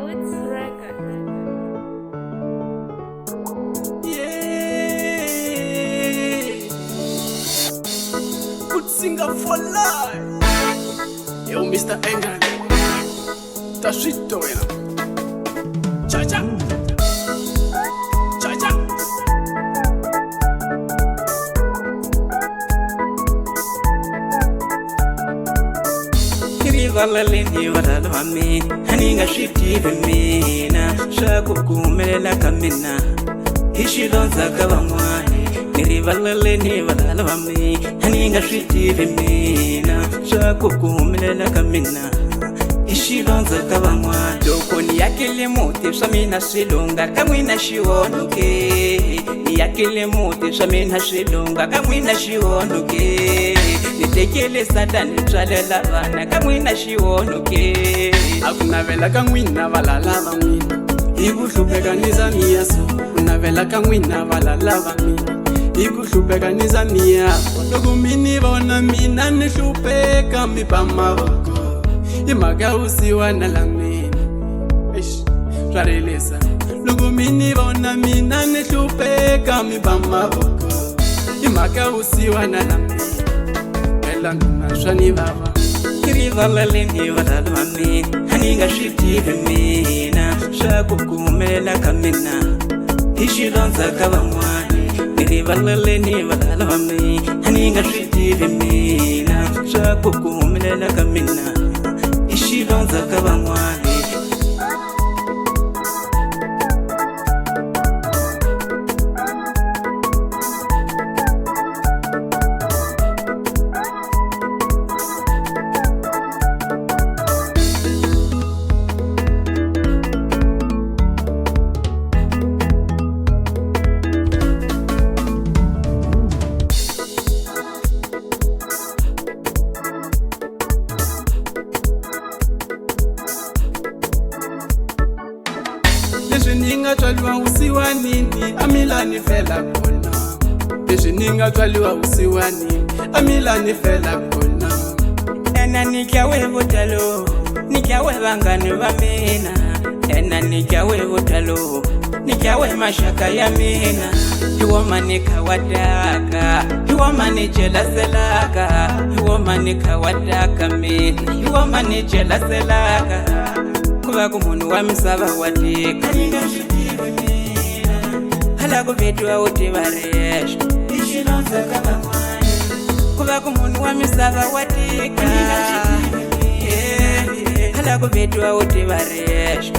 Roots Record. Yeah, good singer for life. Yo, Mr. England, Tashito, Cha-cha, cha-cha. Rivaleni varalwami haninga shitive mina shakukumelela kamina ishilonza kabamwani rivaleni varalwami haninga shitive mina shakukumelela kamina ishilonza kabamwani loko niyakile muti swa mina swilunga kamwina xihonuke niyakile muti swa mina swilunga kamwina xihonuke nitekele satani tswalela vana kamwina xihonuke Akunavela ka n'wina valala va n'wina hi ku hlupheka ni zamiya so kunavela ka n'wina valala va mina hi ku hlupheka ni zamiya loko mini vona mina ni hlupheka mi ba mavoko hi mhaka vusiwana la mina swa rilisa loko mini vona mina ni hlupheka mi ba mavoko hi mhaka vusiwana la mina elanguna swa ni vava rivaleni varalwami haninga shitive mina shakukumela kamina ishilonza kavan'wani rivaleni varalwami haninga shitive mina shakukumela kamina ishilonza kavan'wani leswi ni nga tswaliwa vusiwanini a milani fela kona leswi ni nga tswaliwa vusiwanini a milani fela kona ena nikyawe vutalo nikyawe vangani va mina ena nikyawe vutalo nikyawe maxaka ya mina hiwo mani kha wa taka hiwo mani jelaselaka hiwo mani kha wa taka mina hiwo mani jelaselaka kuva ku munhu wa misava wa tika hala ku vetiwa u tiva rexo kuva ku munhu wa misava wa tika hala ku vetiwa u tiva rexo